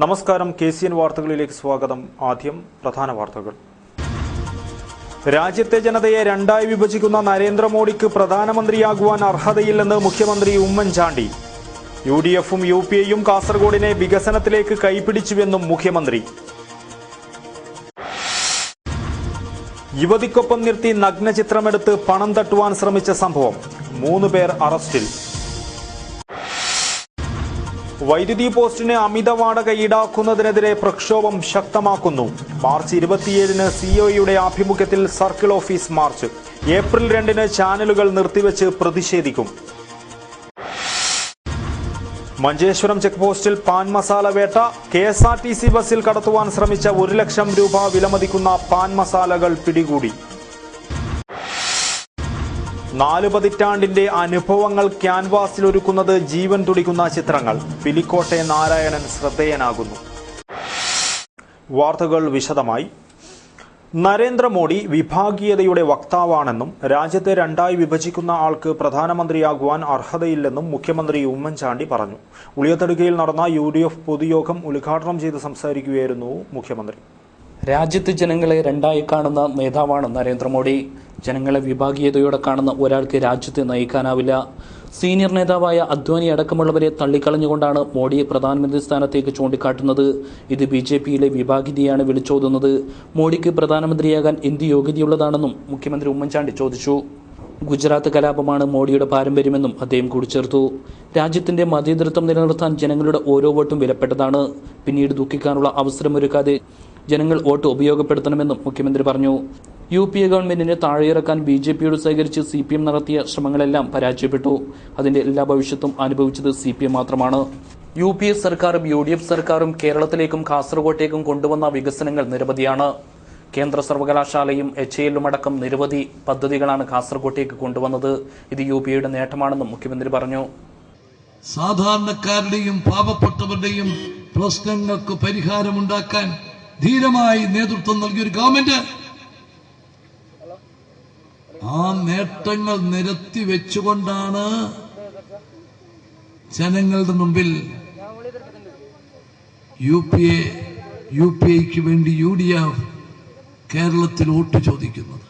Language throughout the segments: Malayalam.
നമസ്കാരം. KCN വാർത്തകളിലേക്ക് സ്വാഗതം. ആദ്യം പ്രധാന വാർത്തകൾ. രാജ്യത്തെ ജനതയെ രണ്ടായി വിഭജിക്കുന്ന നരേന്ദ്രമോദിക്ക് പ്രധാനമന്ത്രിയാകുവാൻ അർഹതയില്ലെന്ന് മുഖ്യമന്ത്രി ഉമ്മൻചാണ്ടി. UDFും UPAയും കാസർഗോഡിനെ വികസനത്തിലേക്ക് കൈപിടിച്ചുവെന്നും മുഖ്യമന്ത്രി. യുവതിക്കൊപ്പം നിർത്തി നഗ്നചിത്രമെടുത്ത് പണം തട്ടുവാൻ ശ്രമിച്ച സംഭവം 3 പേർ അറസ്റ്റിൽ. വൈദ്യുതി പോസ്റ്റിന് അമിത വാടക ഈടാക്കുന്നതിനെതിരെ പ്രക്ഷോഭം ശക്തമാക്കുന്നു. മാർച്ച് 27-ന് COEയുടെ ആഭിമുഖ്യത്തിൽ സർക്കിൾ ഓഫീസ് മാർച്ച്. ഏപ്രിൽ 2-ന് ചാനലുകൾ നിർത്തിവെച്ച് പ്രതിഷേധിക്കും. മഞ്ചേശ്വരം ചെക്ക് പോസ്റ്റിൽ പാൻ മസാല വേട്ട. KSRTC ബസ്സിൽ കടത്തുവാൻ ശ്രമിച്ച 1 ലക്ഷം രൂപ വിലമതിക്കുന്ന പാൻ മസാലകൾ പിടികൂടി. 4 പതിറ്റാണ്ടിന്റെ അനുഭവങ്ങൾ ക്യാൻവാസിലൊരുക്കുന്നത് ജീവൻ തുടിക്കുന്ന ചിത്രങ്ങൾ. പിലിക്കോട്ടെ നാരായണൻ ശ്രദ്ധേയനാകുന്നു. വാർത്തകൾ വിശദമായി. നരേന്ദ്രമോദി വിഭാഗീയതയുടെ വക്താവാണെന്നും രാജ്യത്തെ രണ്ടായി വിഭജിക്കുന്ന ആൾക്ക് പ്രധാനമന്ത്രിയാകുവാൻ അർഹതയില്ലെന്നും മുഖ്യമന്ത്രി ഉമ്മൻചാണ്ടി പറഞ്ഞു. ഉളിയത്തടുകയിൽ നടന്ന UDF പൊതുയോഗം ഉദ്ഘാടനം ചെയ്ത് സംസാരിക്കുകയായിരുന്നു മുഖ്യമന്ത്രി. രാജ്യത്തെ ജനങ്ങളെ രണ്ടായി കാണുന്ന നേതാവാണ് നരേന്ദ്രമോദി. ജനങ്ങളെ വിഭാഗീയതയോടെ കാണുന്ന ഒരാൾക്ക് രാജ്യത്തെ നയിക്കാനാവില്ല. സീനിയർ നേതാവായ അദ്വാനി അടക്കമുള്ളവരെ തള്ളിക്കളഞ്ഞുകൊണ്ടാണ് മോഡിയെ പ്രധാനമന്ത്രി സ്ഥാനത്തേക്ക് ചൂണ്ടിക്കാട്ടുന്നത്. ഇത് BJPയിലെ വിഭാഗീയതയാണ് വിളിച്ചോതുന്നത്. മോഡിക്ക് പ്രധാനമന്ത്രിയാകാൻ എന്ത് യോഗ്യതയുള്ളതാണെന്നും മുഖ്യമന്ത്രി ഉമ്മൻചാണ്ടി ചോദിച്ചു. ഗുജറാത്ത് കലാപമാണ് മോഡിയുടെ പാരമ്പര്യമെന്നും അദ്ദേഹം കൂട്ടിച്ചേർത്തു. രാജ്യത്തിന്റെ മതേതരത്വം നിലനിർത്താൻ ജനങ്ങളുടെ ഓരോ വോട്ടും വിലപ്പെട്ടതാണ്. പിന്നീട് ദുഃഖിക്കാനുള്ള അവസരമൊരുക്കാതെ ജനങ്ങൾ വോട്ട് ഉപയോഗപ്പെടുത്തണമെന്നും മുഖ്യമന്ത്രി പറഞ്ഞു. UPA ഗവൺമെന്റിനെ താഴെയിറക്കാൻ BJPയോട് സഹകരിച്ച് CPM നടത്തിയ ശ്രമങ്ങളെല്ലാം പരാജയപ്പെട്ടു. അതിന്റെ എല്ലാ ഭവിഷ്യത്തും അനുഭവിച്ചത് CPM മാത്രമാണ്. UPA സർക്കാരും UDF സർക്കാരും കേരളത്തിലേക്കും കാസർഗോട്ടേക്കും കൊണ്ടുവന്ന വികസനങ്ങൾ നിരവധിയാണ്. കേന്ദ്ര സർവകലാശാലയും HALഉം അടക്കം നിരവധി പദ്ധതികളാണ് കാസർഗോട്ടേക്ക് കൊണ്ടുവന്നത്. ഇത് UPAയുടെ നേട്ടമാണെന്നും മുഖ്യമന്ത്രി പറഞ്ഞു. സാധാരണക്കാരുടെയും പാവപ്പെട്ടവരുടെയും പ്രശ്നങ്ങൾക്ക് പരിഹാരമുണ്ടാക്കാൻ ധീരമായി നേതൃത്വം നൽകിയൊരു ഗവൺമെന്റ് ആ നേട്ടങ്ങൾ നിരത്തി വെച്ചുകൊണ്ടാണ് ജനങ്ങളുടെ മുമ്പിൽ UPAയ്ക്ക് വേണ്ടി UDF കേരളത്തിൽ വോട്ട് ചോദിക്കുന്നത്.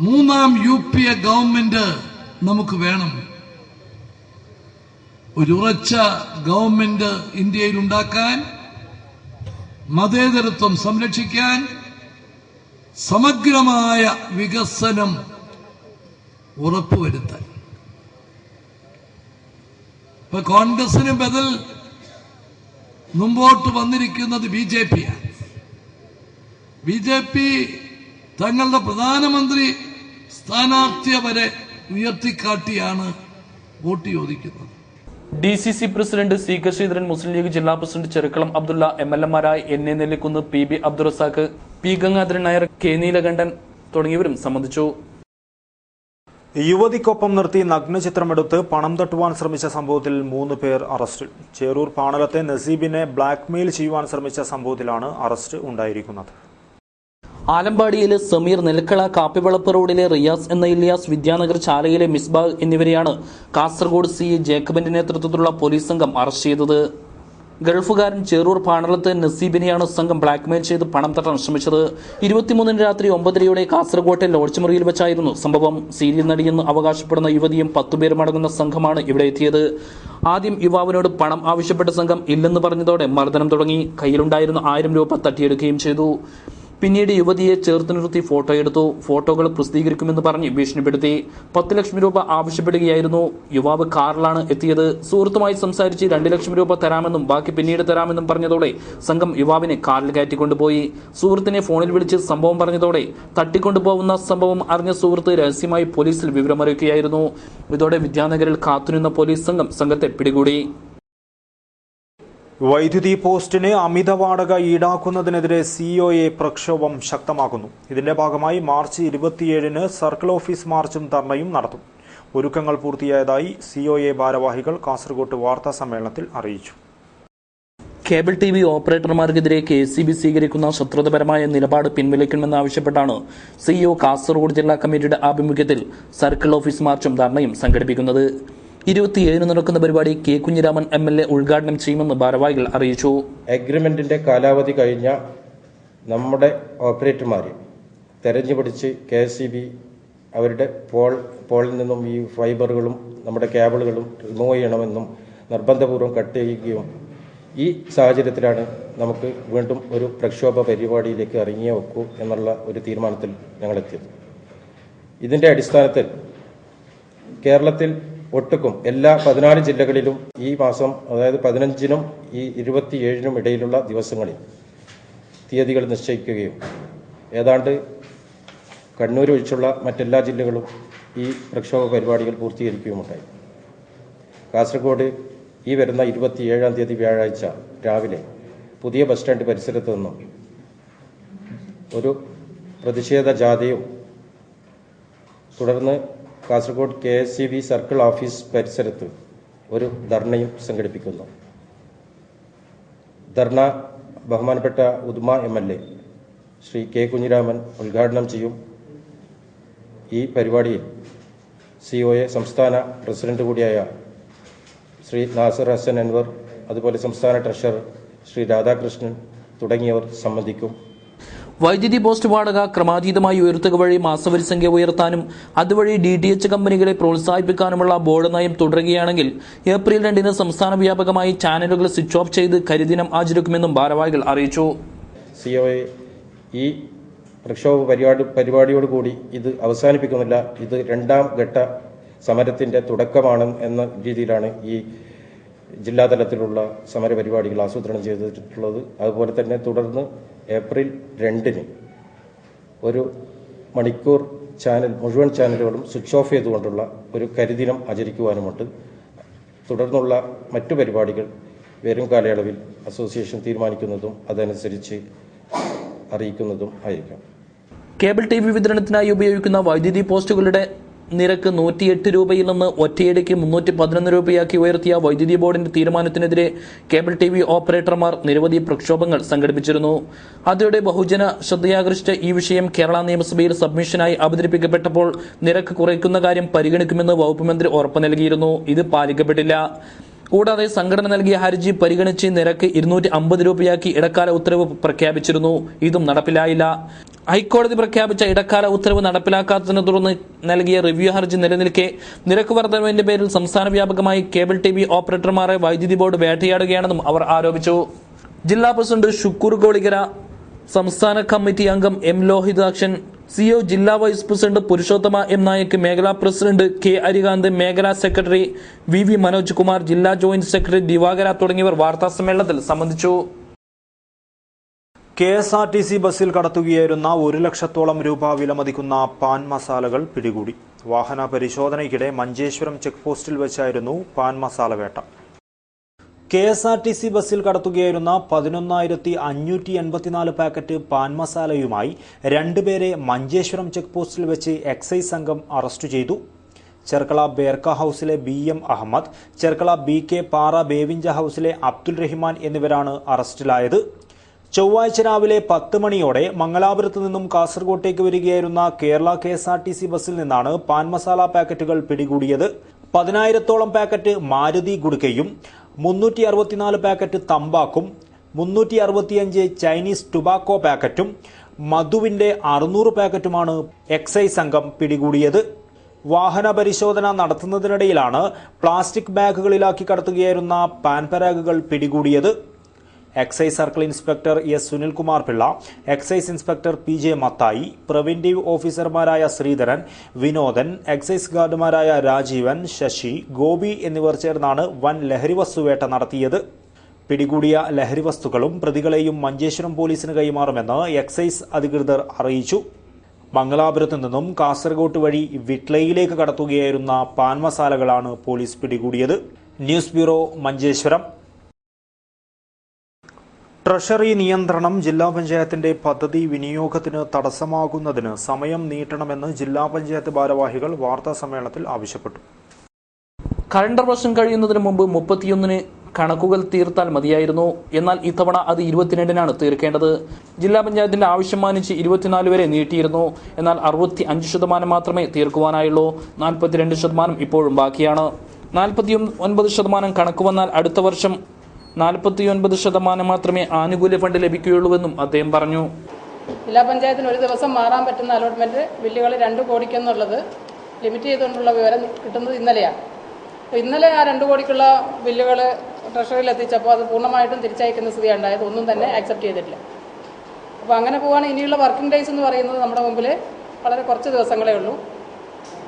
3ാം UPA ഗവൺമെന്റ് നമുക്ക് വേണം. ഒരു ഉറച്ച ഗവൺമെന്റ് ഇന്ത്യയിൽ ഉണ്ടാക്കാൻ, മതേതരത്വം സംരക്ഷിക്കാൻ, സമഗ്രമായ വികസനം ഉറപ്പുവരുത്താൻ. ഇപ്പൊ കോൺഗ്രസിന് ബദൽ മുമ്പോട്ട് വന്നിരിക്കുന്നത് BJPയാണ്. BJP തങ്ങളുടെ പ്രധാനമന്ത്രി സ്ഥാനാർത്ഥിയെ വരെ ഉയർത്തിക്കാട്ടിയാണ് വോട്ട് ചോദിക്കുന്നത്. DCC president CK Sreedharan, Muslim League ജില്ലാ പ്രസിഡന്റ് ചെറുക്കളം അബ്ദുള്ള, MLAമാരായ NA Nellikkunnu, PB Abdurazak, P Gangadharan Nair, K Neelakandan തുടങ്ങിയവരും സംബന്ധിച്ചു. യുവതിക്കൊപ്പം നിർത്തി നഗ്നചിത്രമെടുത്ത് പണം തട്ടുവാൻ ശ്രമിച്ച സംഭവത്തിൽ 3 പേർ അറസ്റ്റിൽ. ചേരൂർ പാണലത്തെ നസീബിനെ ബ്ലാക്ക്മെയിൽ ചെയ്യുവാൻ ശ്രമിച്ച സംഭവത്തിലാണ് അറസ്റ്റ് ഉണ്ടായിരിക്കുന്നത്. ആലമ്പാടിയിലെ സമീർ, നെൽക്കള കാപ്പിവളപ്പ് റോഡിലെ റിയാസ് എന്ന ഇലിയാസ്, വിദ്യാനഗർ ചാലയിലെ മിസ്ബാഹ് എന്നിവരെയാണ് കാസർഗോഡ് CI ജേക്കബിന്റെ നേതൃത്വത്തിലുള്ള പോലീസ് സംഘം അറസ്റ്റ് ചെയ്തത്. ഗൾഫുകാരൻ ചേരൂർ പാണലത്തെ നസീബിനെയാണ് സംഘം ബ്ലാക്ക്മെയിൽ ചെയ്ത് പണം തട്ടാൻ ശ്രമിച്ചത്. 23-ന് രാത്രി 9:30-യോടെ കാസർഗോട്ടെ ലോഡ്ജ് മുറിയിൽ വെച്ചായിരുന്നു സംഭവം. സീരിയൽ നടിയെന്ന് അവകാശപ്പെടുന്ന യുവതിയും 10 പേരും അടങ്ങുന്ന സംഘമാണ് ഇവിടെ എത്തിയത്. ആദ്യം യുവാവിനോട് പണം ആവശ്യപ്പെട്ട സംഘം ഇല്ലെന്ന് പറഞ്ഞതോടെ മർദ്ദനം തുടങ്ങി. കയ്യിലുണ്ടായിരുന്ന 1000 രൂപ തട്ടിയെടുക്കുകയും ചെയ്തു. പിന്നീട് യുവതിയെ ചേർത്ത് നിർത്തി ഫോട്ടോ എടുത്തു. ഫോട്ടോകൾ പ്രസിദ്ധീകരിക്കുമെന്ന് പറഞ്ഞ് ഭീഷണിപ്പെടുത്തി. 10 ലക്ഷം രൂപ ആവശ്യപ്പെടുകയായിരുന്നു. യുവാവ് കാറിലാണ് എത്തിയത്. സുഹൃത്തുമായി സംസാരിച്ച് 2 ലക്ഷം രൂപ തരാമെന്നും ബാക്കി പിന്നീട് തരാമെന്നും പറഞ്ഞതോടെ സംഘം യുവാവിനെ കാറിൽ കയറ്റിക്കൊണ്ടുപോയി. സുഹൃത്തിനെ ഫോണിൽ വിളിച്ച് സംഭവം പറഞ്ഞതോടെ തട്ടിക്കൊണ്ടുപോകുന്ന സംഭവം അറിഞ്ഞ സുഹൃത്ത് രഹസ്യമായി പോലീസിൽ വിവരമറിയിക്കുകയായിരുന്നു. ഇതോടെ വിദ്യാനഗറിൽ കാത്തുനിന്ന പോലീസ് സംഘം സംഘത്തെ പിടികൂടി. വൈദ്യുതി പോസ്റ്റിന് അമിത വാടക ഈടാക്കുന്നതിനെതിരെ COA പ്രക്ഷോഭം ശക്തമാക്കുന്നു. ഇതിന്റെ ഭാഗമായി മാർച്ച് 27-ന് സർക്കിൾ ഓഫീസ് മാർച്ചും ധർണയും നടത്തും. ഒരുക്കങ്ങൾ പൂർത്തിയായതായി COA ഭാരവാഹികൾ കാസർഗോഡ് വാർത്താ സമ്മേളനത്തിൽ അറിയിച്ചു. കേബിൾ TV ഓപ്പറേറ്റർമാർക്കെതിരെ KCB സ്വീകരിക്കുന്ന ശത്രുതപരമായ നിലപാട് പിൻവലിക്കണമെന്നാവശ്യപ്പെട്ടാണ് CEO കാസർഗോഡ് ജില്ലാ കമ്മിറ്റിയുടെ ആഭിമുഖ്യത്തിൽ സർക്കിൾ ഓഫീസ് മാർച്ചും ധർണയും സംഘടിപ്പിക്കുന്നത്. 27 നടക്കുന്ന പരിപാടി കെ കുഞ്ഞിരാമൻ MLA ഉദ്ഘാടനം ചെയ്യുമെന്ന് ഭാരവാഹികൾ അറിയിച്ചു. അഗ്രിമെന്റിന്റെ കാലാവധി കഴിഞ്ഞ നമ്മുടെ ഓപ്പറേറ്റർമാരെ തെരഞ്ഞുപിടിച്ച് KSEB അവരുടെ പോളിൽ നിന്നും ഈ ഫൈബറുകളും നമ്മുടെ കേബിളുകളും റിമൂവ് ചെയ്യണമെന്നും നിർബന്ധപൂർവ്വം കട്ട് ചെയ്യുകയും ഈ സാഹചര്യത്തിലാണ് നമുക്ക് വീണ്ടും ഒരു പ്രക്ഷോഭ പരിപാടിയിലേക്ക് ഇറങ്ങിയേ വെക്കൂ എന്നുള്ള ഒരു തീരുമാനത്തിൽ ഞങ്ങളെത്തിയത്. ഇതിൻ്റെ അടിസ്ഥാനത്തിൽ കേരളത്തിൽ ഒട്ടുക്കും എല്ലാ 14 ജില്ലകളിലും ഈ മാസം, അതായത് 15-നും ഈ 27-നും ഇടയിലുള്ള ദിവസങ്ങളിൽ തീയതികൾ നിശ്ചയിക്കുകയും ഏതാണ്ട് കണ്ണൂർ ഒഴിച്ചുള്ള മറ്റെല്ലാ ജില്ലകളും ഈ പ്രക്ഷോഭ പരിപാടികൾ പൂർത്തീകരിക്കുകയുമുണ്ടായി. കാസർഗോഡ് ഈ വരുന്ന 27-ാം തീയതി വ്യാഴാഴ്ച രാവിലെ പുതിയ ബസ് സ്റ്റാൻഡ് പരിസരത്ത് നിന്നും ഒരു പ്രതിഷേധ ജാഥയും തുടർന്ന് കാസർഗോഡ് KSEB സർക്കിൾ ഓഫീസ് പരിസരത്ത് ഒരു ധർണയും സംഘടിപ്പിക്കുന്നു. ധർണ ബഹുമാനപ്പെട്ട ഉദുമ MLA ശ്രീ കെ കുഞ്ഞിരാമൻ ഉദ്ഘാടനം ചെയ്യും. ഈ പരിപാടിയിൽ COA സംസ്ഥാന പ്രസിഡന്റ് കൂടിയായ ശ്രീ നാസർ ഹസൻ അൻവർ, അതുപോലെ സംസ്ഥാന ട്രഷറർ ശ്രീ രാധാകൃഷ്ണൻ തുടങ്ങിയവർ സംബന്ധിക്കും. വൈദ്യുതി പോസ്റ്റ് വാടക ക്രമാതീതമായി ഉയർത്തുക വഴി മാസവരി സംഖ്യ ഉയർത്താനും അതുവഴി DTH കമ്പനികളെ പ്രോത്സാഹിപ്പിക്കാനുമുള്ള ബോർഡ് നയം തുടരുകയാണെങ്കിൽ ഏപ്രിൽ 2-ന് സംസ്ഥാന വ്യാപകമായി ചാനലുകൾ സ്വിച്ച് ഓഫ് ചെയ്ത് കരിദിനം ആചരിക്കുമെന്നും ഭാരവാഹികൾ അറിയിച്ചു. COA ഈ പ്രക്ഷോഭ പരിപാടിയോടുകൂടി ഇത് അവസാനിപ്പിക്കുന്നില്ല. ഇത് 2ാം ഘട്ട സമരത്തിന്റെ തുടക്കമാണ് എന്ന രീതിയിലാണ് ഈ ജില്ലാതലത്തിലുള്ള സമരപരിപാടികൾ ആസൂത്രണം ചെയ്തിട്ടുള്ളത്. അതുപോലെ തന്നെ തുടർന്ന് ഏപ്രിൽ 2-ന് ഒരു മണിക്കൂർ മുഴുവൻ ചാനലുകളും സ്വിച്ച് ഓഫ് ചെയ്തുകൊണ്ടുള്ള ഒരു കരിദിനം ആചരിക്കുവാനുമുണ്ട്. തുടർന്നുള്ള മറ്റു പരിപാടികൾ വരും കാലയളവിൽ അസോസിയേഷൻ തീരുമാനിക്കുന്നതും അതനുസരിച്ച് അറിയിക്കുന്നതും ആയിരിക്കും. കേബിൾ TV വിതരണത്തിനായി ഉപയോഗിക്കുന്ന വൈദ്യുതി പോസ്റ്റുകളുടെ നിരക്ക് 108 രൂപയിൽ നിന്ന് ഒറ്റയടിക്ക് 311 രൂപയാക്കി ഉയർത്തിയ വൈദ്യുതി ബോർഡിന്റെ തീരുമാനത്തിനെതിരെ കേബിൾ TV ഓപ്പറേറ്റർമാർ നിരവധി പ്രക്ഷോഭങ്ങൾ സംഘടിപ്പിച്ചിരുന്നു. അതോടെ ബഹുജന ശ്രദ്ധയാകർഷിച്ച ഈ വിഷയം കേരള നിയമസഭയിൽ സബ്മിഷനായി അവതരിപ്പിക്കപ്പെട്ടപ്പോൾ നിരക്ക് കുറയ്ക്കുന്ന കാര്യം പരിഗണിക്കുമെന്ന് വകുപ്പ് മന്ത്രി ഉറപ്പു നൽകിയിരുന്നു. ഇത് പാലിക്കപ്പെട്ടില്ല. കൂടാതെ സംഘടന നൽകിയ ഹർജി പരിഗണിച്ച് നിരക്ക് 250 രൂപയാക്കി ഇടക്കാല ഉത്തരവ് പ്രഖ്യാപിച്ചിരുന്നു. ഇതും നടപ്പിലായില്ല. ഹൈക്കോടതി പ്രഖ്യാപിച്ച ഇടക്കാല ഉത്തരവ് നടപ്പിലാക്കാത്തതിനെ തുടർന്ന് നൽകിയ റിവ്യൂ ഹർജി നിലനിൽക്കെ നിരക്ക് വർധനവിന്റെ പേരിൽ സംസ്ഥാന വ്യാപകമായി കേബിൾ TV ഓപ്പറേറ്റർമാരെ വൈദ്യുതി ബോർഡ് വേട്ടയാടുകയാണെന്നും അവർ ആരോപിച്ചു. ജില്ലാ പ്രസിഡന്റ് ഷുക്കൂർ ഗോളികര, സംസ്ഥാന കമ്മിറ്റി അംഗം M ലോഹിതാക്ഷൻ, CO ജില്ലാ vice president Purushothama M Nayak, മേഖലാ പ്രസിഡന്റ് K അരികാന്ത്, മേഖലാ സെക്രട്ടറി VV മനോജ് കുമാർ, ജില്ലാ ജോയിന്റ് സെക്രട്ടറി ദിവാകര തുടങ്ങിയവർ വാർത്താസമ്മേളനത്തിൽ സംബന്ധിച്ചു. KSRTC ബസ്സിൽ കടത്തുകയായിരുന്ന 1 ലക്ഷത്തോളം രൂപ വിലമതിക്കുന്ന പാൻ മസാലകൾ പിടികൂടി. വാഹന പരിശോധനയ്ക്കിടെ മഞ്ചേശ്വരം ചെക്ക് പോസ്റ്റിൽ വെച്ചായിരുന്നു പാൻ മസാല വേട്ട. KSRTC ബസ്സിൽ കടത്തുകയായിരുന്ന 11,584 പാക്കറ്റ് പാൻ മസാലയുമായി 2 പേരെ മഞ്ചേശ്വരം ചെക്ക് പോസ്റ്റിൽ വെച്ച് എക്സൈസ് സംഘം അറസ്റ്റ് ചെയ്തു. ചെർക്കള ബേർക്ക ഹൌസിലെ BM അഹമ്മദ്, ചെർക്കള BK പാറ ബേവിഞ്ച ഹൌസിലെ അബ്ദുൽ റഹ്മാൻ എന്നിവരാണ് അറസ്റ്റിലായത്. ചൊവ്വാഴ്ച രാവിലെ 10 മണിയോടെ മംഗലാപുരത്ത് നിന്നും കാസർകോട്ടേക്ക് വരികയായിരുന്ന കേരള KSRTC ബസ്സിൽ നിന്നാണ് പാൻ മസാല പാക്കറ്റുകൾ പിടികൂടിയത്. 10,000-ഓളം പാക്കറ്റ് മാരുതി ഗുഡ്കയും 364 പാക്കറ്റ് തമ്പാക്കും 365 ചൈനീസ് ടുബാക്കോ പാക്കറ്റും മധുവിന്റെ 600 പാക്കറ്റുമാണ് എക്സൈസ് സംഘം പിടികൂടിയത്. വാഹന പരിശോധന നടത്തുന്നതിനിടയിലാണ് പ്ലാസ്റ്റിക് ബാഗുകളിലാക്കി കടത്തുകയായിരുന്ന പാൻ പരാഗുകൾ പിടികൂടിയത്. Excise circle inspector S Sunilkumar Pillai, excise inspector PJ Mathai, preventive ഓഫീസർമാരായ ശ്രീധരൻ, വിനോദൻ, എക്സൈസ് ഗാർഡുമാരായ രാജീവൻ, ശശി, ഗോപി എന്നിവർ ചേർന്നാണ് വൻ ലഹരിവസ്തുവേട്ട നടത്തിയത്. പിടികൂടിയ ലഹരിവസ്തുക്കളും പ്രതികളെയും മഞ്ചേശ്വരം പോലീസിന് കൈമാറുമെന്ന് എക്സൈസ് അധികൃതർ അറിയിച്ചു. മംഗലാപുരത്ത് നിന്നും കാസർഗോഡ് വഴി വിട്ലയിലേക്ക് കടത്തുകയായിരുന്ന പാൻ മസാലകളാണ് പോലീസ് പിടികൂടിയത്. News bureau, Manjeshwaram. ട്രഷറി നിയന്ത്രണം ജില്ലാ പഞ്ചായത്തിന്റെ പദ്ധതി വിനിയോഗത്തിന് തടസ്സമാകുന്നതിന് സമയം നീട്ടണമെന്ന് ജില്ലാ പഞ്ചായത്ത് ഭാരവാഹികൾ വാർത്താസമ്മേളനത്തിൽ ആവശ്യപ്പെട്ടു. കലണ്ടർ വർഷം കഴിയുന്നതിന് മുമ്പ് 31-ന് കണക്കുകൾ തീർത്താൽ മതിയായിരുന്നു. എന്നാൽ ഇത്തവണ അത് 22-നാണ് തീർക്കേണ്ടത്. ജില്ലാ പഞ്ചായത്തിന്റെ ആവശ്യം മാനിച്ച് 24 വരെ നീട്ടിയിരുന്നു. എന്നാൽ 65% മാത്രമേ തീർക്കുവാനായുള്ളൂ. 42% ഇപ്പോഴും ബാക്കിയാണ്. 49% കണക്ക് വന്നാൽ അടുത്ത വർഷം 49% മാത്രമേ ആനുകൂല്യ ഫണ്ട് ലഭിക്കുകയുള്ളൂവെന്നും അദ്ദേഹം പറഞ്ഞു. ജില്ലാ പഞ്ചായത്തിന് ഒരു ദിവസം മാറാൻ പറ്റുന്ന അലോട്ട്മെന്റ് ബില്ലുകൾ 2 കോടിക്കെന്നുള്ളത് ലിമിറ്റ് ചെയ്തുകൊണ്ടുള്ള വിവരം കിട്ടുന്നത് ഇന്നലെയാണ്. ഇന്നലെ ആ 2 കോടിക്കുള്ള ബില്ലുകൾ ട്രഷറിയിൽ എത്തിച്ചപ്പോൾ അത് പൂർണ്ണമായിട്ടും തിരിച്ചയക്കുന്ന സ്ഥിതിയാണ് ഉണ്ടായത്. ഒന്നും തന്നെ ആക്സെപ്റ്റ് ചെയ്തിട്ടില്ല. അപ്പോൾ അങ്ങനെ പോവുകയാണ്. ഇനിയുള്ള വർക്കിംഗ് ഡേയ്സ് എന്ന് പറയുന്നത് നമ്മുടെ മുമ്പിൽ വളരെ കുറച്ച് ദിവസങ്ങളേ ഉള്ളൂ.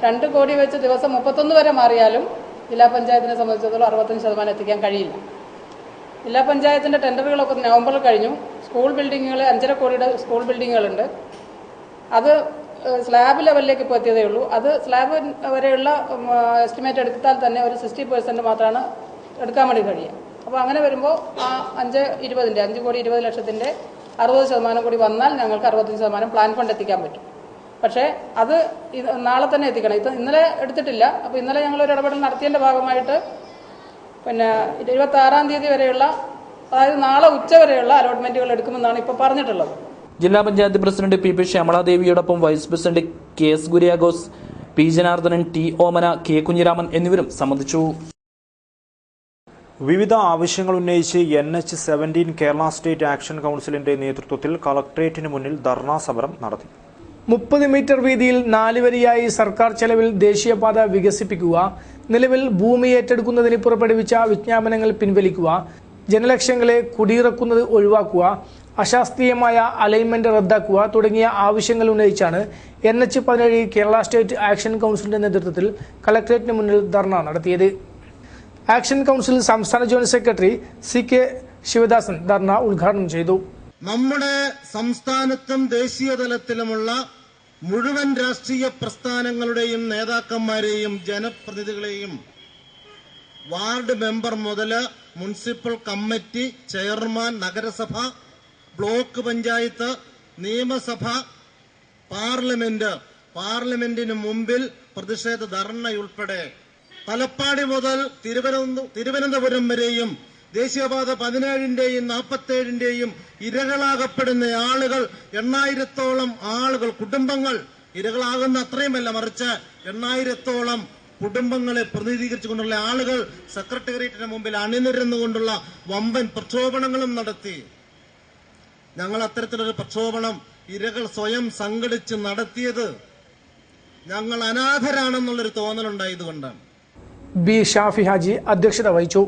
2 കോടി വെച്ച് ദിവസം 31 വരെ മാറിയാലും ജില്ലാ പഞ്ചായത്തിനെ സംബന്ധിച്ചിടത്തോളം 65% എത്തിക്കാൻ കഴിയില്ല. ജില്ലാ പഞ്ചായത്തിൻ്റെ ടെൻഡറുകളൊക്കെ നവംബറിൽ കഴിഞ്ഞു. സ്കൂൾ ബിൽഡിങ്ങുകൾ 5.5 കോടിയുടെ സ്കൂൾ ബിൽഡിങ്ങുകളുണ്ട്. അത് സ്ലാബ് ലെവലിലേക്ക് ഇപ്പോൾ എത്തിയതേ ഉള്ളൂ. അത് സ്ലാബ് വരെയുള്ള എസ്റ്റിമേറ്റ് എടുത്താൽ തന്നെ ഒരു 60% മാത്രമാണ് എടുക്കാൻ വേണ്ടി കഴിയുക. അപ്പോൾ അങ്ങനെ വരുമ്പോൾ ആ 5 കോടി 20 ലക്ഷത്തിൻ്റെ 60% കൂടി വന്നാൽ ഞങ്ങൾക്ക് 65% പ്ലാൻ ഫണ്ട് എത്തിക്കാൻ പറ്റും. പക്ഷേ അത് നാളെ തന്നെ എത്തിക്കണം. ഇന്നലെ എടുത്തിട്ടില്ല. അപ്പോൾ ഇന്നലെ ഞങ്ങളൊരു ഇടപെടൽ നടത്തിയതിൻ്റെ ഭാഗമായിട്ട് 26-ാം തീയതി വരെയുള്ള, അതായത് നാളെ ഉച്ച വരെയുള്ള അലോട്ട്മെന്റുകൾ എടുക്കുമെന്നാണ് ഇപ്പോൾ പറഞ്ഞിട്ടുള്ളത്. ജില്ലാ പഞ്ചായത്ത് പ്രസിഡന്റ് പി ശ്യാമളാദേവിയോടൊപ്പം vice president K S Kuriakose, P Janardhanan, T Omana, K Kunhiraman എന്നിവരും സംബന്ധിച്ചു. വിവിധ ആവശ്യങ്ങൾ ഉന്നയിച്ച് NH-17 കേരള സ്റ്റേറ്റ് ആക്ഷൻ കൗൺസിലിന്റെ നേതൃത്വത്തിൽ കളക്ടറേറ്റിന് മുന്നിൽ ധർണാ സമരം നടത്തി. 30 മീറ്റർ വീതിയിൽ 4 വരിയായി സർക്കാർ ചെലവിൽ ദേശീയപാത വികസിപ്പിക്കുക, നിലവിൽ ഭൂമി ഏറ്റെടുക്കുന്നതിന് പുറപ്പെടുവിച്ച വിജ്ഞാപനങ്ങൾ പിൻവലിക്കുക, ജനലക്ഷങ്ങളെ കുടിയിറക്കുന്നത് ഒഴിവാക്കുക, അശാസ്ത്രീയമായ അലൈൻമെന്റ് റദ്ദാക്കുക തുടങ്ങിയ ആവശ്യങ്ങൾ ഉന്നയിച്ചാണ് NH-17 കേരള സ്റ്റേറ്റ് ആക്ഷൻ കൗൺസിലിന്റെ നേതൃത്വത്തിൽ കളക്ടറേറ്റിന് മുന്നിൽ ധർണ നടത്തിയത്. ആക്ഷൻ കൗൺസിൽ സംസ്ഥാന ജോയിന്റ് സെക്രട്ടറി CK ശിവദാസൻ ധർണ ഉദ്ഘാടനം ചെയ്തു. നമ്മുടെ സംസ്ഥാനത്തും ദേശീയ തലത്തിലുമുള്ള മുഴുവൻ രാഷ്ട്രീയ പ്രസ്ഥാനങ്ങളുടെയും നേതാക്കന്മാരെയും ജനപ്രതിനിധികളെയും വാർഡ് മെമ്പർ മുതൽ മുനിസിപ്പൽ കമ്മിറ്റി ചെയർമാൻ, നഗരസഭ, ബ്ലോക്ക് പഞ്ചായത്ത്, നിയമസഭ, പാർലമെന്റിന് മുമ്പിൽ പ്രതിഷേധ ധർണയുൾപ്പെടെ തലപ്പാടി മുതൽ തിരുവനന്തപുരം വരെയും ദേശീയപാത 17-ന്റെയും 47-ന്റെയും ഇരകളാകപ്പെടുന്ന ആളുകൾ 8000-ഓളം ആളുകൾ, കുടുംബങ്ങൾ ഇരകളാകുന്ന അത്രയുമല്ല, മറിച്ച് 8000-ഓളം കുടുംബങ്ങളെ പ്രതിനിധീകരിച്ചുകൊണ്ടുള്ള ആളുകൾ സെക്രട്ടേറിയറ്റിന് മുമ്പിൽ അണിനിരന്നുകൊണ്ടുള്ള വമ്പൻ പ്രക്ഷോഭണങ്ങളും നടത്തി. ഞങ്ങൾ അത്തരത്തിലൊരു പ്രക്ഷോഭണം ഇരകൾ സ്വയം സംഘടിച്ച് നടത്തിയത് ഞങ്ങൾ അനാഥരാണെന്നുള്ളൊരു തോന്നലുണ്ടായതുകൊണ്ടാണ്. ബി ഷാഫി ഹാജി അധ്യക്ഷത വഹിച്ചു.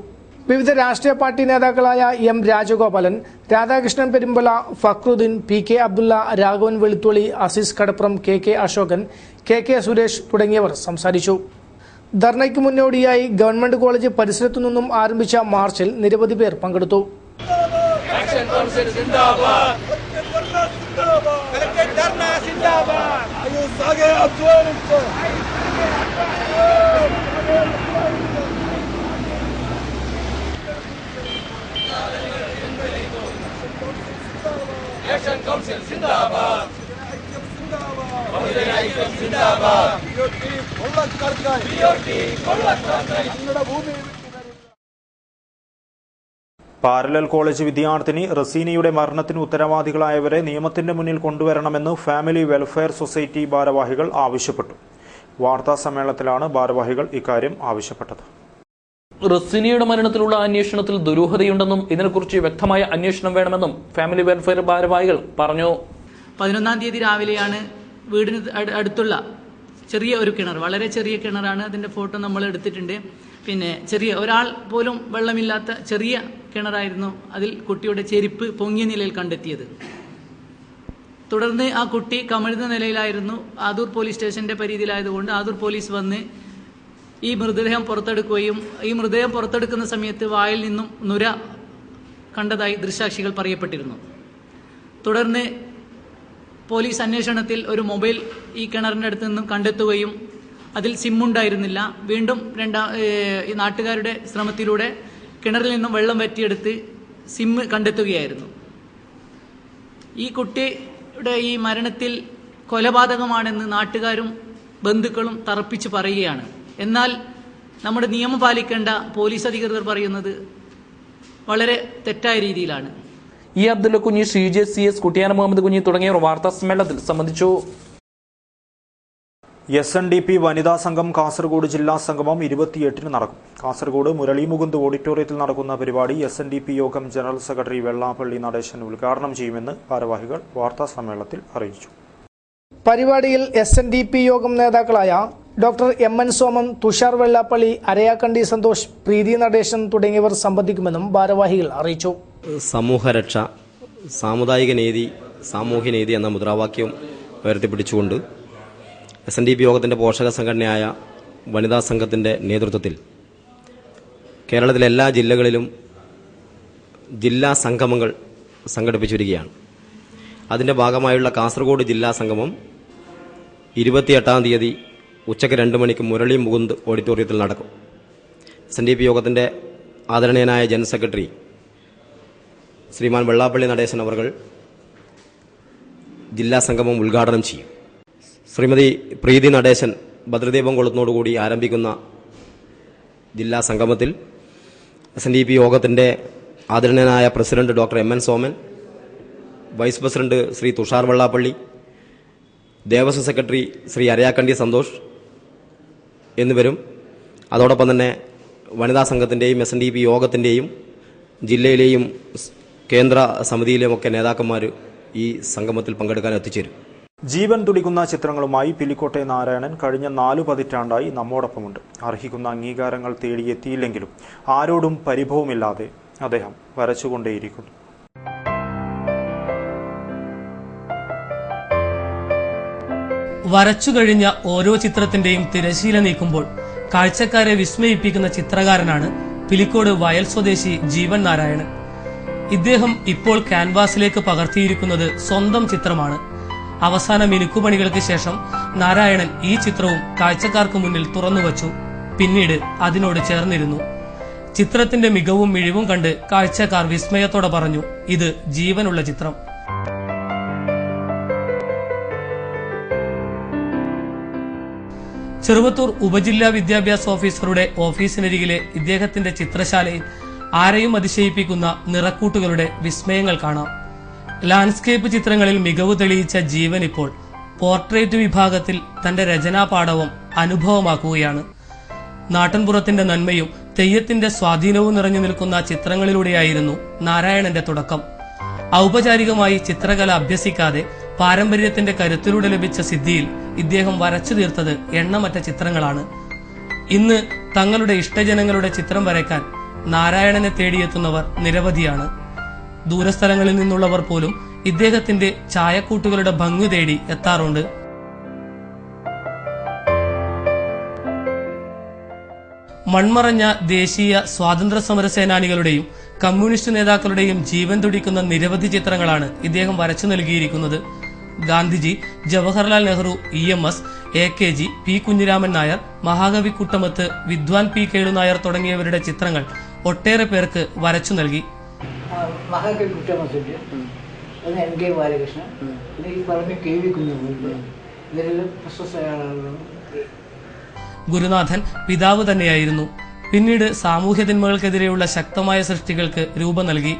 വിവിധ രാഷ്ട്രീയ പാർട്ടി നേതാക്കളായ M രാജഗോപാലൻ, രാധാകൃഷ്ണൻ പെരുമ്പല, ഫക്രുദ്ദീൻ, PK അബ്ദുള്ള, രാഘവൻ വെളുത്തുള്ളി, അസീസ് കടപ്പുറം, KK അശോകൻ, KK സുരേഷ് തുടങ്ങിയവർ സംസാരിച്ചു. ധർണയ്ക്ക് മുന്നോടിയായി ഗവൺമെന്റ് കോളേജ് പരിസരത്തു നിന്നും ആരംഭിച്ച മാർച്ചിൽ നിരവധി പേർ പങ്കെടുത്തു. പാരലൽ കോളേജ് വിദ്യാർത്ഥിനി റസീനയുടെ മരണത്തിന് ഉത്തരവാദികളായവരെ നിയമത്തിന്റെ മുന്നിൽ കൊണ്ടുവരണമെന്ന് ഫാമിലി വെൽഫെയർ സൊസൈറ്റി ഭാരവാഹികൾ ആവശ്യപ്പെട്ടു. വാർത്താ സമ്മേളനത്തിലാണ് ഭാരവാഹികൾ ഇക്കാര്യം ആവശ്യപ്പെട്ടത്. റസീനയുടെ മരണത്തിലുള്ള അന്വേഷണത്തിൽ ദുരൂഹതയുണ്ടെന്നും ഇതിനെക്കുറിച്ച് വ്യക്തമായ അന്വേഷണം വേണമെന്നും ഫാമിലി വെൽഫെയർ ഭാരവാഹികൾ പറഞ്ഞു. 11-ാം തീയതി രാവിലെയാണ് വീടിന് അടുത്തുള്ള ചെറിയ ഒരു കിണർ, വളരെ ചെറിയ കിണറാണ്, അതിൻ്റെ ഫോട്ടോ നമ്മൾ എടുത്തിട്ടുണ്ട്. പിന്നെ ചെറിയ ഒരാൾ പോലും വെള്ളമില്ലാത്ത ചെറിയ കിണറായിരുന്നു. അതിൽ കുട്ടിയുടെ ചെരുപ്പ് പൊങ്ങിയ നിലയിൽ കണ്ടെത്തിയത്. തുടർന്ന് ആ കുട്ടി കമിഴ്ന്ന നിലയിലായിരുന്നു. ആദൂർ പോലീസ് സ്റ്റേഷന്റെ പരിധിയിലായതുകൊണ്ട് ആദൂർ പോലീസ് വന്ന് ഈ മൃതദേഹം പുറത്തെടുക്കുകയും ഈ മൃതദേഹം പുറത്തെടുക്കുന്ന സമയത്ത് വായിൽ നിന്നും നുര കണ്ടതായി ദൃക്സാക്ഷികൾ പറയപ്പെട്ടിരുന്നു. തുടർന്ന് പോലീസ് അന്വേഷണത്തിൽ ഒരു മൊബൈൽ ഈ കിണറിൻ്റെ അടുത്ത് നിന്നും കണ്ടെത്തുകയും അതിൽ സിമ്മുണ്ടായിരുന്നില്ല. വീണ്ടും ഈ നാട്ടുകാരുടെ ശ്രമത്തിലൂടെ കിണറിൽ നിന്നും വെള്ളം വറ്റിയെടുത്ത് സിമ്മ് കണ്ടെത്തുകയായിരുന്നു. ഈ കുട്ടിയുടെ ഈ മരണത്തിൽ കൊലപാതകമാണെന്ന് നാട്ടുകാരും ബന്ധുക്കളും തറപ്പിച്ച് പറയുകയാണ്. എന്നാൽ നമ്മുടെ നിയമം പാലിക്കേണ്ട പോലീസ് അധികൃതർ പറയുന്നത് വളരെ തെറ്റായ രീതിയിലാണ്. ഇ അബ്ദുള്ള കുഞ്ഞി, CJ CS, കുട്ടിയാന മുഹമ്മദ് കുഞ്ഞി തുടങ്ങിയവർ വാർത്താ സമ്മേളനത്തിൽ സംബന്ധിച്ചു. SNDP വനിതാ സംഘം കാസർഗോഡ് ജില്ലാ സംഗമം 28-ന് നടക്കും. കാസർഗോഡ് മുരളി മുകുന്ദ് ഓഡിറ്റോറിയത്തിൽ നടക്കുന്ന പരിപാടി SNDP യോഗം ജനറൽ സെക്രട്ടറി വെള്ളാപ്പള്ളി നടേശൻ ഉദ്ഘാടനം ചെയ്യുമെന്ന് ഭാരവാഹികൾ വാർത്താസമ്മേളനത്തിൽ അറിയിച്ചു. പരിപാടിയിൽ SNDP യോഗം നേതാക്കളായ ഡോക്ടർ MN സോമൻ, തുഷാർ വെള്ളാപ്പള്ളി, അരയാക്കണ്ടി സന്തോഷ്, പ്രീതി നടേശൻ തുടങ്ങിയവർ സംബന്ധിക്കുമെന്നും ഭാരവാഹികൾ അറിയിച്ചു. സമൂഹരക്ഷ, സാമുദായിക നീതി, സാമൂഹ്യനീതി എന്ന മുദ്രാവാക്യം ഉയർത്തിപ്പിടിച്ചുകൊണ്ട് SNDP യോഗത്തിൻ്റെ പോഷക സംഘടനയായ വനിതാ സംഘത്തിൻ്റെ നേതൃത്വത്തിൽ കേരളത്തിലെ എല്ലാ ജില്ലകളിലും ജില്ലാ സംഗമങ്ങൾ സംഘടിപ്പിച്ചു വരികയാണ്. അതിൻ്റെ ഭാഗമായുള്ള കാസർഗോഡ് ജില്ലാ സംഗമം 28-ാം തീയതി ഉച്ചയ്ക്ക് 2 മണിക്ക് മുരളി മുകുന്ദ് ഓഡിറ്റോറിയത്തിൽ നടക്കും. SNDP യോഗത്തിൻ്റെ ആദരണീയനായ ജനറൽ സെക്രട്ടറി ശ്രീമാൻ വെള്ളാപ്പള്ളി നടേശൻ അവർ ജില്ലാ സംഗമം ഉദ്ഘാടനം ചെയ്യും. ശ്രീമതി പ്രീതി നടേശൻ ഭദ്രദീപം കൊളുത്തുന്നതോടുകൂടി ആരംഭിക്കുന്ന ജില്ലാ സംഗമത്തിൽ SNDP യോഗത്തിൻ്റെ ആദരണീയനായ president doctor MN Soman, vice president Shri Thushar Vellappally, Devaswom secretary Shri Arayakkandi Santhosh എന്നിവരും അതോടൊപ്പം തന്നെ വനിതാ സംഘത്തിൻ്റെയും SNDP യോഗത്തിൻ്റെയും ജില്ലയിലെയും കേന്ദ്ര സമിതിയിലെയുമൊക്കെ നേതാക്കന്മാർ ഈ സംഗമത്തിൽ പങ്കെടുക്കാൻ എത്തിച്ചേരും. ജീവൻ തുടിക്കുന്ന ചിത്രങ്ങളുമായി പിലിക്കോട്ടെ നാരായണൻ കഴിഞ്ഞ 4 പതിറ്റാണ്ടായി നമ്മോടൊപ്പമുണ്ട്. അർഹിക്കുന്ന അംഗീകാരങ്ങൾ തേടിയെത്തിയില്ലെങ്കിലും ആരോടും പരിഭവമില്ലാതെ അദ്ദേഹം വരച്ചുകൊണ്ടേയിരിക്കുന്നു. വരച്ചു കഴിഞ്ഞ ഓരോ ചിത്രത്തിന്റെയും തിരശീല നീക്കുമ്പോൾ കാഴ്ചക്കാരെ വിസ്മയിപ്പിക്കുന്ന ചിത്രകാരനാണ് പിലിക്കോട് വയൽ സ്വദേശി ജീവൻ നാരായണൻ. ഇദ്ദേഹം ഇപ്പോൾ ക്യാൻവാസിലേക്ക് പകർത്തിയിരിക്കുന്നത് സ്വന്തം ചിത്രമാണ്. അവസാന മിനുക്കുപണികൾക്ക് ശേഷം നാരായണൻ ഈ ചിത്രവും കാഴ്ചക്കാർക്ക് മുന്നിൽ തുറന്നുവച്ചു. പിന്നീട് അതിനോട് ചേർന്നിരുന്നു. ചിത്രത്തിന്റെ മികവും മിഴിവും കണ്ട് കാഴ്ചക്കാർ വിസ്മയത്തോടെ പറഞ്ഞു, ഇത് ജീവനുള്ള ചിത്രം. ചെറുവത്തൂർ ഉപജില്ലാ വിദ്യാഭ്യാസ ഓഫീസറുടെ ഓഫീസിനരികിലെ ഇദ്ദേഹത്തിന്റെ ചിത്രശാലയിൽ ആരെയും അതിശയിപ്പിക്കുന്ന നിറക്കൂട്ടുകളുടെ വിസ്മയങ്ങൾ കാണാം. ലാൻഡ്സ്കേപ്പ് ചിത്രങ്ങളിൽ മികവ് തെളിയിച്ച ജീവൻ ഇപ്പോൾ പോർട്രേറ്റ് വിഭാഗത്തിൽ തന്റെ രചനാപാടവം അനുഭവമാക്കുകയാണ്. നാട്ടിൻപുറത്തിന്റെ നന്മയും തെയ്യത്തിന്റെ സ്വാധീനവും നിറഞ്ഞു നിൽക്കുന്ന ചിത്രങ്ങളിലൂടെയായിരുന്നു നാരായണന്റെ തുടക്കം. ഔപചാരികമായി ചിത്രകല അഭ്യസിക്കാതെ പാരമ്പര്യത്തിന്റെ കരുത്തിലൂടെ ലഭിച്ച സിദ്ധിയിൽ ഇദ്ദേഹം വരച്ചു തീർത്തത് എണ്ണമറ്റ ചിത്രങ്ങളാണ്. ഇന്ന് തങ്ങളുടെ ഇഷ്ടജനങ്ങളുടെ ചിത്രം വരയ്ക്കാൻ നാരായണനെ തേടിയെത്തുന്നവർ നിരവധിയാണ്. ദൂരസ്ഥലങ്ങളിൽ നിന്നുള്ളവർ പോലും ഇദ്ദേഹത്തിന്റെ ഛായക്കൂട്ടുകളുടെ ഭംഗി തേടി എത്താറുണ്ട്. മൺമറഞ്ഞ ദേശീയ സ്വാതന്ത്ര്യ സമര സേനാനികളുടെയും കമ്മ്യൂണിസ്റ്റ് നേതാക്കളുടെയും ജീവൻ തുടിക്കുന്ന നിരവധി ചിത്രങ്ങളാണ് ഇദ്ദേഹം വരച്ചു നൽകിയിരിക്കുന്നത്. Gandhiji, Jawaharlal Nehru, EMS, AKG, P. Kunhiraman Nair, മഹാകവി കുട്ടമത്ത്, വിദ്വാൻ P. കേളുനായർ തുടങ്ങിയവരുടെ ചിത്രങ്ങൾ ഒട്ടേറെ പേർക്ക് വരച്ചു നൽകി. മഹാകവി കുട്ടമത്തിന്റെ MK ബാലകൃഷ്ണൻ, ഈ പറഞ്ഞ KV കുഞ്ഞുമുണ്ട്, ഇവരെല്ലാം പ്രശസ്തരാണ്. ഗുരുനാഥൻ പിതാവ് തന്നെയായിരുന്നു. പിന്നീട് സാമൂഹ്യ തിന്മകൾക്കെതിരെയുള്ള ശക്തമായ സൃഷ്ടികൾക്ക് രൂപം നൽകി.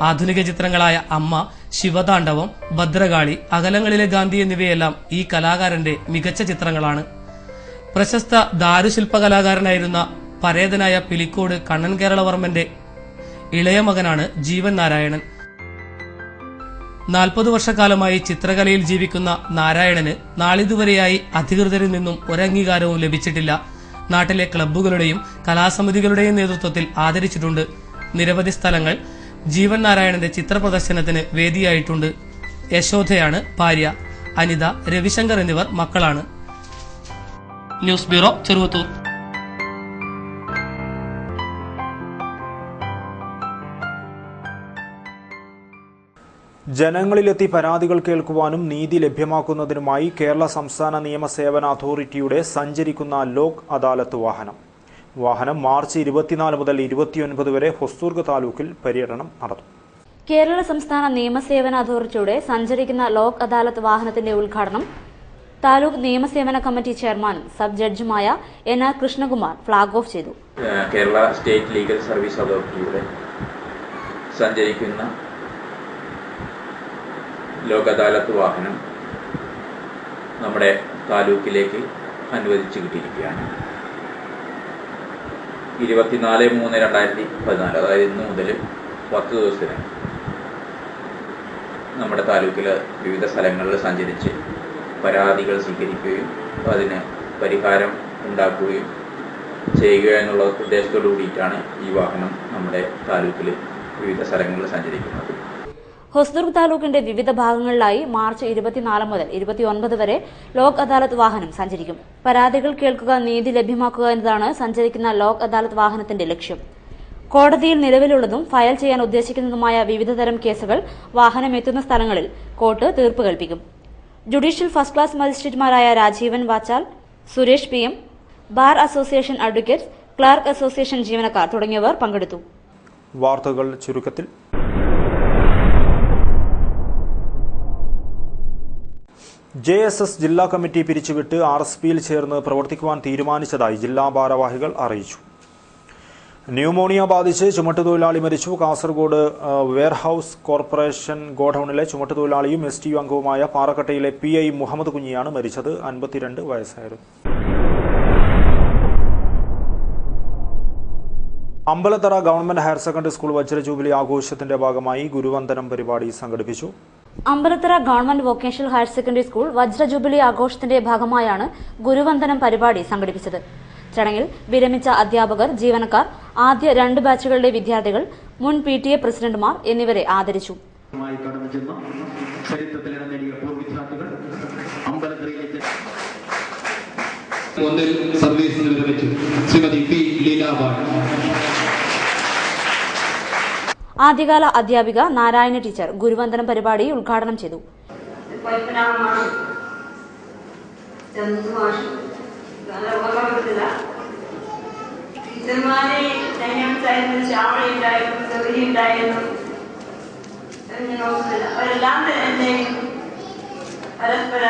ആധുനിക ചിത്രങ്ങളായ അമ്മ, ശിവതാണ്ഡവം, ഭദ്രകാളി, അകലങ്ങളിലെ ഗാന്ധി എന്നിവയെല്ലാം ഈ കലാകാരന്റെ മികച്ച ചിത്രങ്ങളാണ്. പ്രശസ്ത ദാരുശില്പ കലാകാരനായിരുന്ന പരേതനായ പിലിക്കോട് കണ്ണൻ കേരളവർമ്മന്റെ ഇളയ മകനാണ് ജീവൻ നാരായണൻ. 40 വർഷക്കാലമായി ചിത്രകലയിൽ ജീവിക്കുന്ന നാരായണന് നാളിതുവരെയായി അധികൃതരിൽ നിന്നും ഒരംഗീകാരവും ലഭിച്ചിട്ടില്ല. നാട്ടിലെ ക്ലബ്ബുകളുടെയും കലാസമിതികളുടെയും നേതൃത്വത്തിൽ ആദരിച്ചിട്ടുണ്ട്. നിരവധി സ്ഥലങ്ങൾ ജീവൻ നാരായണന്റെ ചിത്ര പ്രദർശനത്തിന് വേദിയായിട്ടുണ്ട്. യശോധയാണ് ഭാര്യ. അനിത, രവിശങ്കർ എന്നിവർ മക്കളാണ്. News bureau, Cheruvathur. ജനങ്ങളിലെത്തി പരാതികൾ കേൾക്കുവാനും നീതി ലഭ്യമാക്കുന്നതിനുമായി കേരള സംസ്ഥാന നിയമസേവന അതോറിറ്റിയുടെ സഞ്ചരിക്കുന്ന ലോക് അദാലത്ത് വാഹനം മാർച്ച് 24 മുതൽ 29 വരെ ഹൊസ്ദുർഗ് താലൂക്കിൽ പര്യടനം നടത്തും. കേരള സംസ്ഥാന നിയമസേവന അതോറിറ്റിയുടെ സഞ്ചരിക്കുന്ന ലോക് അദാലത്ത് വാഹനത്തിന്റെ ഉദ്ഘാടനം താലൂക്ക് നിയമസേവന കമ്മിറ്റി ചെയർമാനും സബ് ജഡ്ജുമായ NR കൃഷ്ണകുമാർ ഫ്ളാഗ് ഓഫ് ചെയ്തു. കേരള സ്റ്റേറ്റ് ലീഗൽ സർവീസ് അതോറിറ്റിയുടെ സഞ്ചരിക്കുന്ന ലോക് അദാലത്ത് വാഹനം നമ്മുടെ താലൂക്കിലേക്ക് അനുവദിച്ചു കിട്ടിയിരിക്കുകയാണ്. 24/3/2014, അതായത് ഇന്ന് മുതൽ 10 ദിവസത്തിന് നമ്മുടെ താലൂക്കിലെ വിവിധ സ്ഥലങ്ങളിൽ സഞ്ചരിച്ച് പരാതികൾ സ്വീകരിക്കുകയും അതിന് പരിഹാരം ഉണ്ടാക്കുകയും ചെയ്യുക എന്നുള്ള ഉദ്ദേശത്തോടു കൂടിയിട്ടാണ് ഈ വാഹനം നമ്മുടെ താലൂക്കിൽ വിവിധ സ്ഥലങ്ങളിൽ സഞ്ചരിക്കുന്നത്. ഹൊസ്ദുർഗ് താലൂക്കിന്റെ വിവിധ ഭാഗങ്ങളിലായി മാർച്ച് 24 മുതൽ 29 വരെ ലോക് അദാലത്ത് വാഹനം സഞ്ചരിക്കും. പരാതികൾ കേൾക്കുക, നീതി ലഭ്യമാക്കുക എന്നതാണ് സഞ്ചരിക്കുന്ന ലോക് അദാലത്ത് വാഹനത്തിന്റെ ലക്ഷ്യം. കോടതിയിൽ നിലവിലുള്ളതും ഫയൽ ചെയ്യാൻ ഉദ്ദേശിക്കുന്നതുമായ വിവിധതരം കേസുകൾ വാഹനം എത്തുന്ന സ്ഥലങ്ങളിൽ കോർട്ട് തീർപ്പ് കൽപ്പിക്കും. ജുഡീഷ്യൽ ഫസ്റ്റ് ക്ലാസ് മജിസ്ട്രേറ്റുമാരായ Rajeevan Vachal, Suresh PM, bar association advocates, clerk association ജീവനക്കാർ തുടങ്ങിയവർ പങ്കെടുത്തു. വാർത്തകൾ ചുരുക്കത്തിൽ. JSS ജില്ലാ കമ്മിറ്റി പിരിച്ചുവിട്ട് RSPയിൽ ചേർന്ന് പ്രവർത്തിക്കുവാൻ തീരുമാനിച്ചതായി ജില്ലാ ഭാരവാഹികൾ അറിയിച്ചു. ന്യൂമോണിയ ബാധിച്ച് ചുമട്ടുതൊഴിലാളി മരിച്ചു. കാസർഗോഡ് വെയർഹൌസ് കോർപ്പറേഷൻ ഗോഡൌണിലെ ചുമട്ടുതൊഴിലാളിയും STU അംഗവുമായ പാറക്കട്ടയിലെ PI മുഹമ്മദ് കുഞ്ഞിയാണ് മരിച്ചത്. 52 വയസ്സായിരുന്നു. Ambalathara government higher secondary school വജ്ര ജൂബിലി ആഘോഷത്തിന്റെ ഭാഗമായി ഗുരുവന്ദനം പരിപാടി സംഘടിപ്പിച്ചു. Ambalathara government vocational higher secondary school വജ്ര ജൂബിലി ആഘോഷത്തിന്റെ ഭാഗമായാണ് ഗുരുവന്ദനം പരിപാടി സംഘടിപ്പിച്ചത്. ചടങ്ങിൽ വിരമിച്ച അധ്യാപകർ, ജീവനക്കാർ, ആദ്യ 2 ബാച്ചുകളുടെ വിദ്യാർത്ഥികൾ, മുൻ PTA പ്രസിഡന്റുമാർ എന്നിവരെ ആദരിച്ചു. ആദ്യകാല അധ്യാപിക നാരായണ ടീച്ചർ ഗുരുവന്ദനം പരിപാടി ഉദ്ഘാടനം ചെയ്തു. പരസ്പര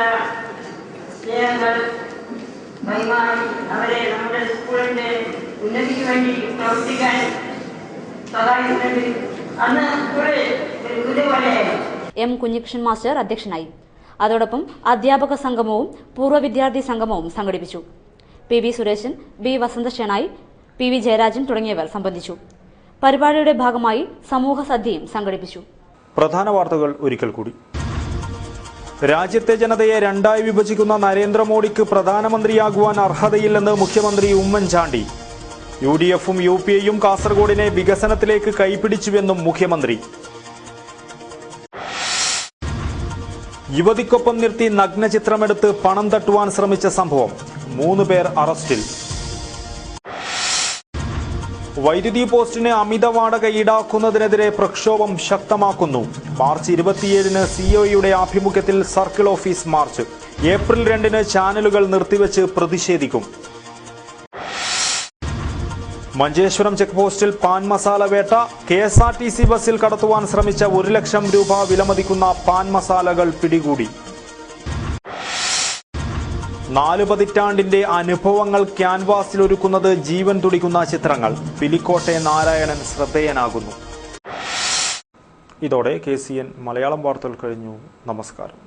സ്നേഹങ്ങൾ കൈമാറി അവരെ നമ്മുടെ സ്കൂളിന്റെ ഉന്നതിക്ക് വേണ്ടി പ്രവർത്തിക്കാൻ സഹായിക്കുന്നുണ്ട്. അന്ന് M. കുഞ്ഞികൃഷ്ണൻ മാസ്റ്റർ അധ്യക്ഷനായി. അതോടൊപ്പം അധ്യാപക സംഗമവും പൂർവ്വ വിദ്യാർത്ഥി സംഗമവും സംഘടിപ്പിച്ചു. PV Sureshan, B. വസന്തശേനായി, PV Jayarajan തുടങ്ങിയവർ സംബന്ധിച്ചു. പരിപാടിയുടെ ഭാഗമായി സമൂഹ സദ്യയും സംഘടിപ്പിച്ചു. പ്രധാന വാർത്തകൾ ഒരിക്കൽ കൂടി. രാജ്യത്തെ ജനതയെ 2ആയി വിഭജിക്കുന്ന നരേന്ദ്രമോദിക്ക് പ്രധാനമന്ത്രിയാകുവാൻ അർഹതയില്ലെന്ന് മുഖ്യമന്ത്രി ഉമ്മൻചാണ്ടി. UDFും UPAയും കാസർഗോഡിനെ വികസനത്തിലേക്ക് കൈപിടിച്ചുവെന്നും മുഖ്യമന്ത്രി. യുവതിക്കൊപ്പം നിർത്തി നഗ്നചിത്രമെടുത്ത് പണം തട്ടുവാൻ ശ്രമിച്ച സംഭവം, 3 പേർ അറസ്റ്റിൽ. വൈദ്യുതി പോസ്റ്റിന് അമിത വാടക ഈടാക്കുന്നതിനെതിരെ പ്രക്ഷോഭം ശക്തമാക്കുന്നു. മാർച്ച് 27-ന് COEയുടെ ആഭിമുഖ്യത്തിൽ സർക്കിൾ ഓഫീസ് മാർച്ച്. ഏപ്രിൽ 2-ന് ചാനലുകൾ നിർത്തിവെച്ച് പ്രതിഷേധിക്കും. മഞ്ചേശ്വരം ചെക്ക് പോസ്റ്റിൽ പാൻ മസാല വേട്ട. KSRTC ബസ്സിൽ കടത്തുവാൻ ശ്രമിച്ച 1 ലക്ഷം രൂപ വിലമതിക്കുന്ന പാൻ മസാലകൾ പിടികൂടി. 4 പതിറ്റാണ്ടിന്റെ അനുഭവങ്ങൾ ക്യാൻവാസിലൊരുക്കുന്നത് ജീവൻ തുടിക്കുന്ന ചിത്രങ്ങൾ. പിലിക്കോട്ടെ നാരായണൻ ശ്രദ്ധേയനാകുന്നു. ഇതോടെ KCN മലയാളം വാർത്തകൾ കഴിഞ്ഞു. നമസ്കാരം.